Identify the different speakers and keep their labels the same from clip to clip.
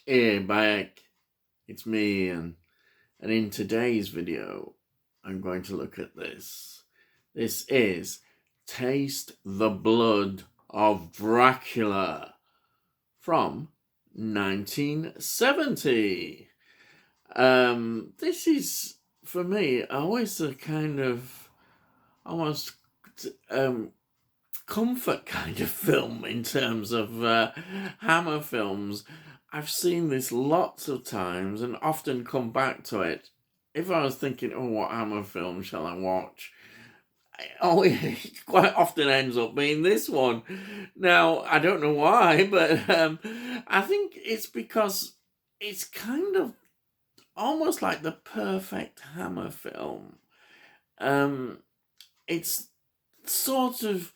Speaker 1: Hey, back. It's me, and in today's video, I'm going to look at this. This is Taste the Blood of Dracula from 1970. This is, for me, always a kind of almost comfort kind of film in terms of Hammer films. I've seen this lots of times and often come back to it. If I was thinking, oh, what Hammer film shall I watch? It quite often ends up being this one. Now, I don't know why, but I think it's because it's kind of almost like the perfect Hammer film. Um, it's sort of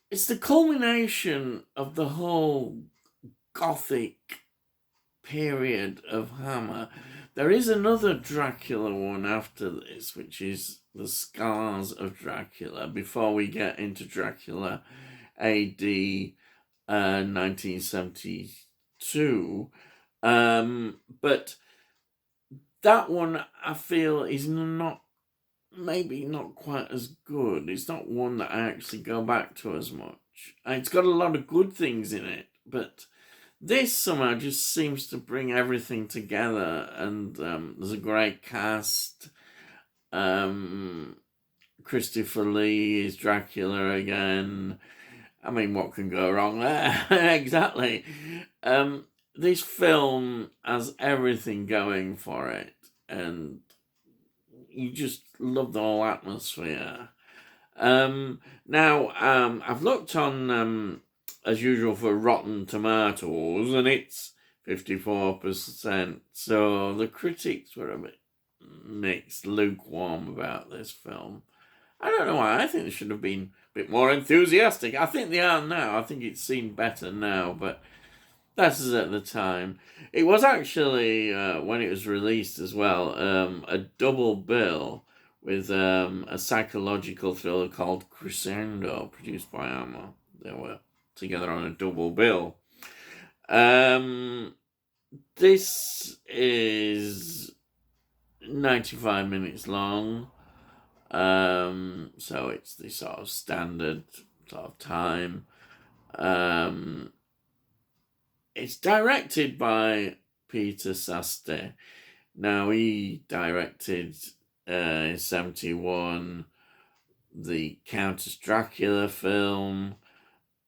Speaker 1: it's the culmination of the whole gothic period of Hammer. There is another Dracula one after this, which is The Scars of Dracula, before we get into Dracula AD 1972. But that one I feel is maybe not quite as good. It's not one that I actually go back to as much. It's got a lot of good things in it, but this somehow just seems to bring everything together, and there's a great cast. Christopher Lee is Dracula again. I mean, what can go wrong there? Exactly. This film has everything going for it, and you just love the whole atmosphere. Now, I've looked on, as usual, for Rotten Tomatoes, and it's 54%. So the critics were a bit mixed, lukewarm about this film. I don't know why. I think they should have been a bit more enthusiastic. I think they are now. I think it's seen better now, but that's at the time. It was actually, when it was released as well, a double bill with a psychological thriller called Crescendo, produced by Hammer. They were together on a double bill. This is 95 minutes long. So it's the sort of standard sort of time. It's directed by Peter Saste. Now, he directed in 71 the Countess Dracula film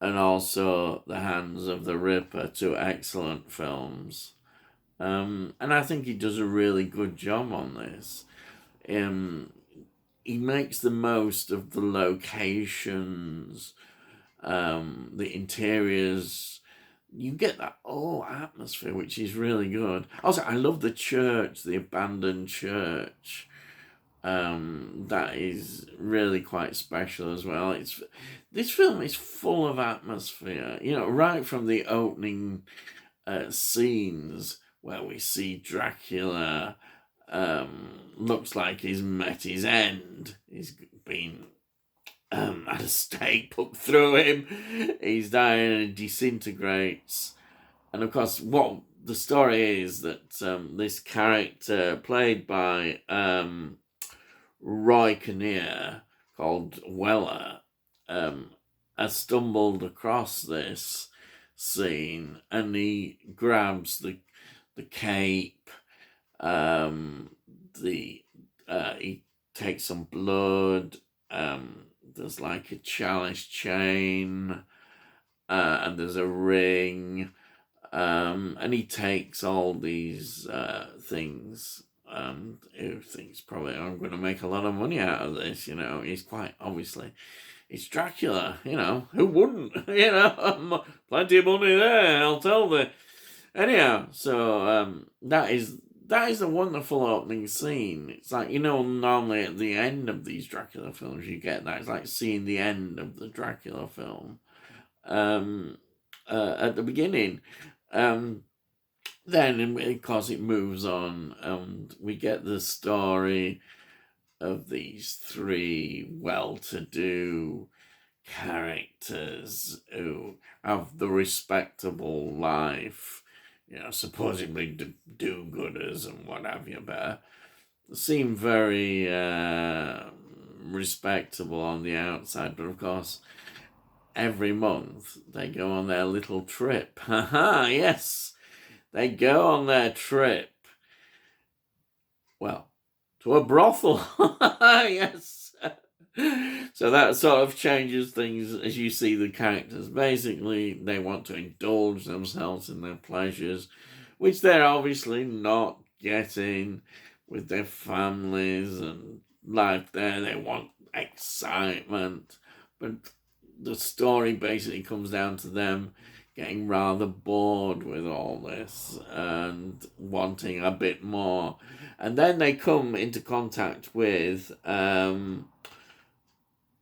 Speaker 1: and also The Hands of the Ripper, two excellent films. And I think he does a really good job on this. He makes the most of the locations, the interiors. You get that whole atmosphere, which is really good. Also, I love the church, the abandoned church. That is really quite special as well. This film is full of atmosphere. You know, right from the opening scenes where we see Dracula. Looks like he's met his end. He's been had a stake put through him. He's dying and disintegrates. And of course, what the story is that this character played by Roy Kinnear, called Weller, has stumbled across this scene, and he grabs the cape. He takes some blood. There's like a chalice chain, and there's a ring, and he takes all these things. Who thinks probably I'm going to make a lot of money out of this? You know, he's quite obviously. It's Dracula, you know. Who wouldn't? You know, plenty of money there. I'll tell you. Anyhow, so that is a wonderful opening scene. It's like, you know, normally at the end of these Dracula films, you get that. It's like seeing the end of the Dracula film at the beginning. Then, of course, it moves on, and we get the story of these three well-to-do characters who have the respectable life supposedly do-gooders and what have you, but seem very respectable on the outside. But of course, every month they go on their little trip. Haha, yes, they go on their trip. Well, to a brothel. Yes. So that sort of changes things as you see the characters. Basically, they want to indulge themselves in their pleasures, which they're obviously not getting with their families and life there. They want excitement, but the story basically comes down to them getting rather bored with all this and wanting a bit more. And then they come into contact with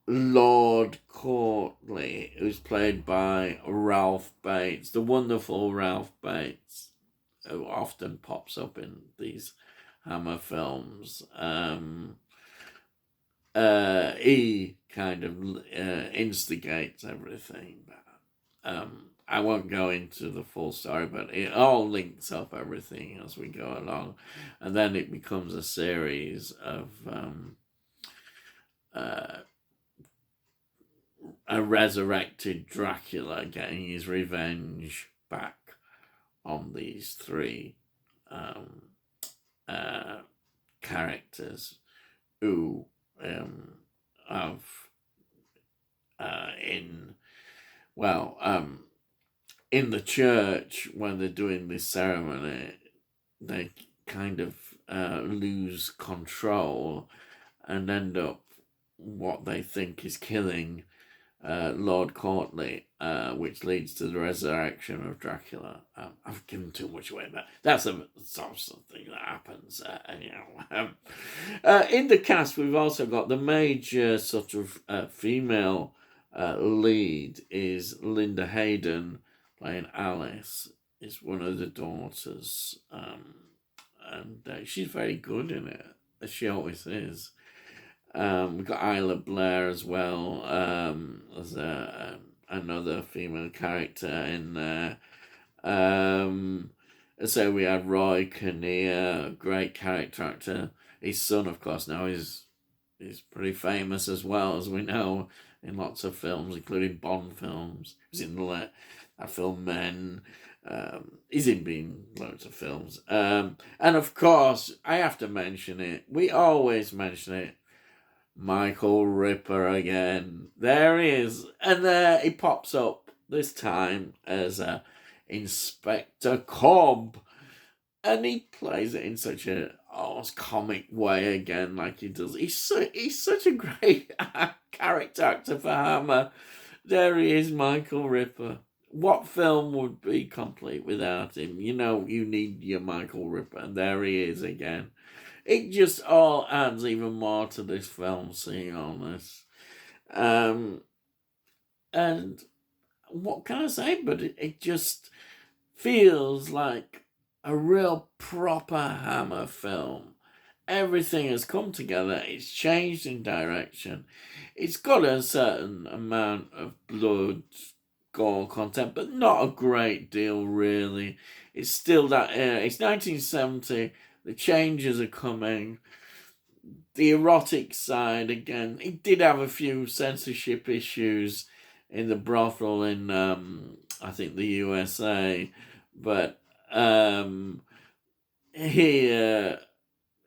Speaker 1: Lord Courtly, who's played by Ralph Bates, the wonderful Ralph Bates, who often pops up in these Hammer films. He kind of instigates everything. I won't go into the full story, but it all links up everything as we go along. And then it becomes a series of a resurrected Dracula getting his revenge back on these three characters who have in the church when they're doing this ceremony, they kind of lose control and end up what they think is killing Lord Courtly, which leads to the resurrection of Dracula. I've given too much away, but that's the sort of something that happens. In the cast, we've also got the major sort of female lead is Linda Hayden, playing Alice, is one of the daughters, and she's very good in it, as she always is. We've got Isla Blair as well, as another female character in there. So we had Roy Kinnear, a great character actor. His son, of course, now is pretty famous as well, as we know, in lots of films, including Bond films. He's in that film Men. He's been loads of films. And of course, I have to mention it. We always mention it. Michael Ripper again. There he is. And he pops up this time as Inspector Cobb. And he plays it in such a almost comic way again, like he does. He's such a great character actor for Hammer. There he is, Michael Ripper. What film would be complete without him? You need your Michael Ripper, and there he is again. It just all adds even more to this film, seeing all this. And what can I say? But it just feels like a real proper Hammer film. Everything has come together. It's changed in direction. It's got a certain amount of blood, gore content, but not a great deal, really. It's still that era. It's 1970. The changes are coming. The erotic side, again, it did have a few censorship issues in the brothel in, I think, the USA. But here,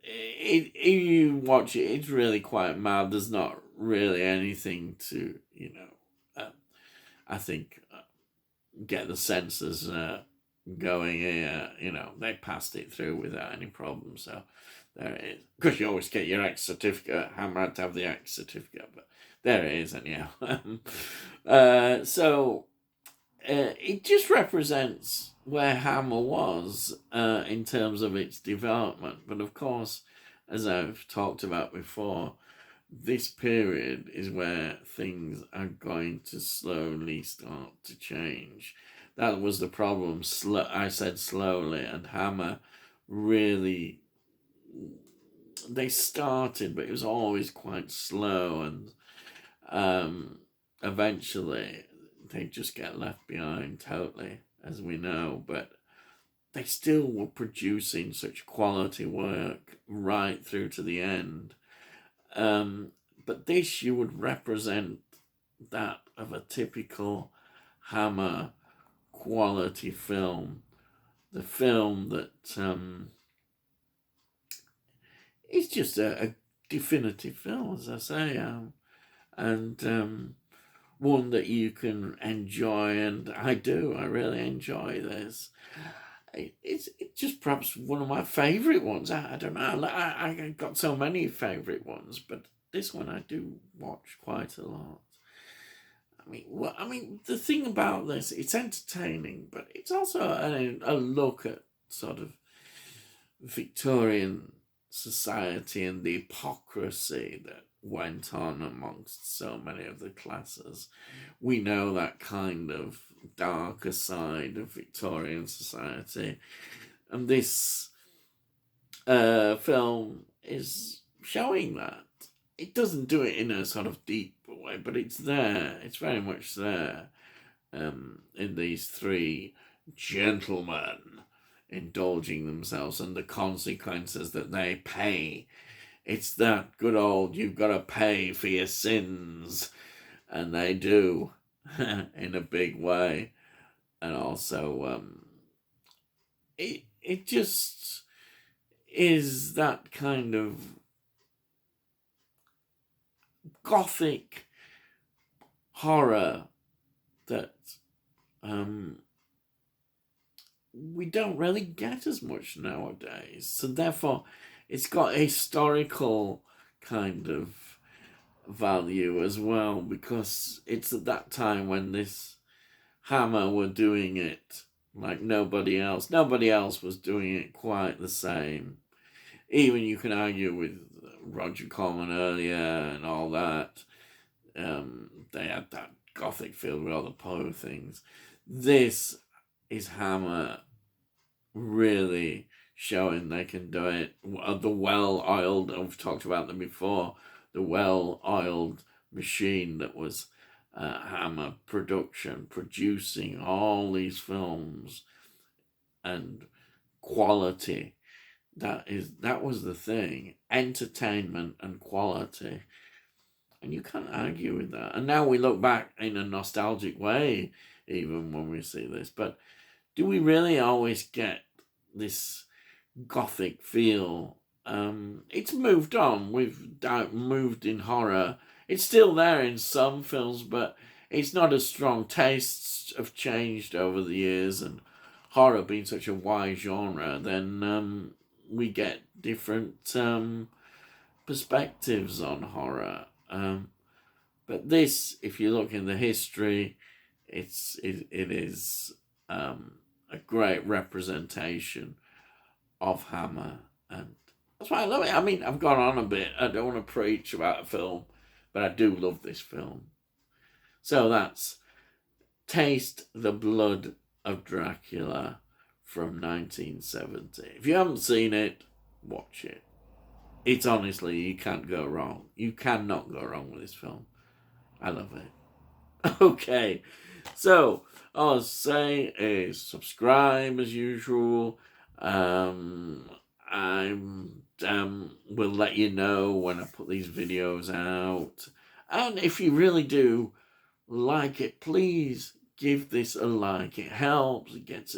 Speaker 1: you watch it, it's really quite mild. There's not really anything to, I think, get the censors going here. They passed it through without any problem. So there it is. Because you always get your X certificate. Hammer had to have the X certificate, but there it is, anyhow. So it just represents where Hammer was in terms of its development. But of course, as I've talked about before, this period is where things are going to slowly start to change. That was the problem. I said slowly, and Hammer really, they started, but it was always quite slow, and eventually they just get left behind totally, as we know. But they still were producing such quality work right through to the end. But this, you would represent that of a typical Hammer quality film. The film that is just a definitive film, as I say, and one that you can enjoy, and I do. I really enjoy this. It's just perhaps one of my favourite ones. I don't know. I got so many favourite ones, but this one I do watch quite a lot. I mean, the thing about this, it's entertaining, but it's also a look at sort of Victorian society and the hypocrisy that went on amongst so many of the classes. We know that kind of darker side of Victorian society, and this film is showing that. It doesn't do it in a sort of deep way, but it's there. It's very much there in these three gentlemen indulging themselves and the consequences that they pay. It's that good old, you've got to pay for your sins, and they do in a big way. And also, it just is that kind of gothic horror that we don't really get as much nowadays. So therefore, it's got a historical kind of value as well, because it's at that time when this Hammer were doing it like nobody else. Nobody else was doing it quite the same. Even you can argue with Roger Corman earlier and all that. They had that gothic feel with all the Poe things. This is Hammer really showing they can do it. The well-oiled, I've talked about them before, the well-oiled machine that was Hammer production, producing all these films and quality. That was the thing. Entertainment and quality. And you can't argue with that. And now we look back in a nostalgic way, even when we see this. But do we really always get this gothic feel? It's moved on. We've moved in horror. It's still there in some films, but it's not as strong. Tastes have changed over the years, and horror being such a wide genre, then we get different perspectives on horror. But this, if you look in the history, it is a great representation of Hammer, and that's why I love it. I mean, I've gone on a bit. I don't want to preach about a film, but I do love this film. So that's Taste the Blood of Dracula from 1970. If you haven't seen it, watch it. It's honestly, you can't go wrong. You cannot go wrong with this film. I love it. Okay, so all I'll say is subscribe as usual. I will let you know when I put these videos out. And if you really do like it, please give this a like. It helps. It gets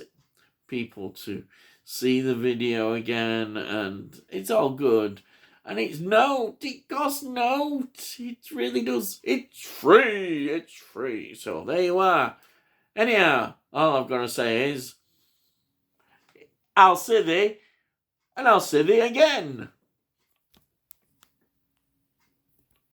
Speaker 1: people to see the video again, and it's all good. And it costs note. It really does. It's free. So there you are. Anyhow, all I've got to say is, I'll see thee, and I'll see thee again.